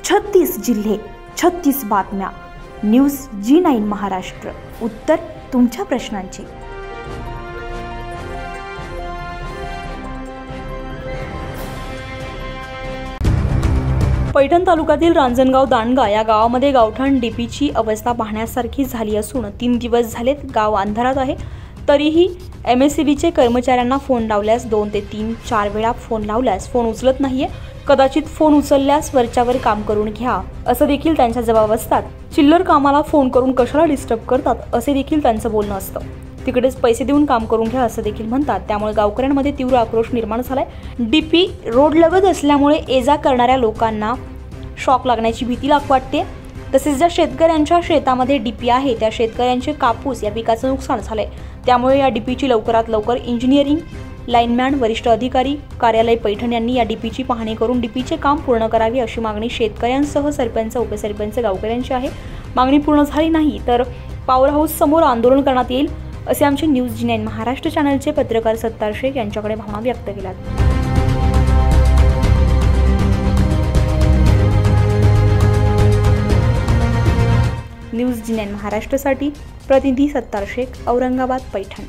36 जिल्हे, 36 बातम्या. News G9 Maharashtra. उत्तर तुमच्या प्रश्नांची. पैठण तालुक्यातील रांजणगाव दांडगा या गावामध्ये गावठाण डीपीची अवस्था पाहण्यासारखी झाली असून 3 दिवस झालेत गाव अंधारात आहे. तरीही MSCBचे कर्मचाऱ्यांना फोन लावल्यास 2 ते 3-4 वेळा फोन लावल्यास फोन उचलत नाहीये. कदाचित फोन उचलल्यास वरच्यावर काम करून घ्या असं देखील त्यांच्या जबाब असतात. चिल्लर कामाला फोन करून कशाला डिस्टर्ब करतात असे देखील त्यांचं बोलणं असतं. तिकडेच पैसे देऊन काम करून घ्या असं देखील म्हणतात. त्यामुळे गावकऱ्यांमध्ये तीव्र आक्रोश निर्माण झालाय. डीपी रोडलगत असल्यामुळे ये-जा करणाऱ्या लोकांना शॉक लागण्याची भीती वाटते. तसेच ज्या शेतकऱ्यांच्या शेतामध्ये डीपी आहे त्या शेतकऱ्यांचे कापूस या पिकाचं नुकसान झालंय. त्यामुळे या डीपीची लवकरात लवकर इंजिनिअरिंग लाईनमॅन, वरिष्ठ अधिकारी कार्यालय पैठण यांनी या डीपीची पाहणी करून डीपीचे काम पूर्ण करावे अशी मागणी शेतकऱ्यांसह सरपंच, उपसरपंच, गावकऱ्यांची आहे. मागणी पूर्ण झाली नाही तर पॉवर हाऊस समोर आंदोलन करण्यात येईल असे आमचे न्यूज G9 महाराष्ट्र चॅनलचे पत्रकार सत्तार शेख यांच्याकडे भावना व्यक्त केल्या. न्यूज G9 महाराष्ट्रासाठी प्रतिनिधी सत्तार शेख, औरंगाबाद, पैठण.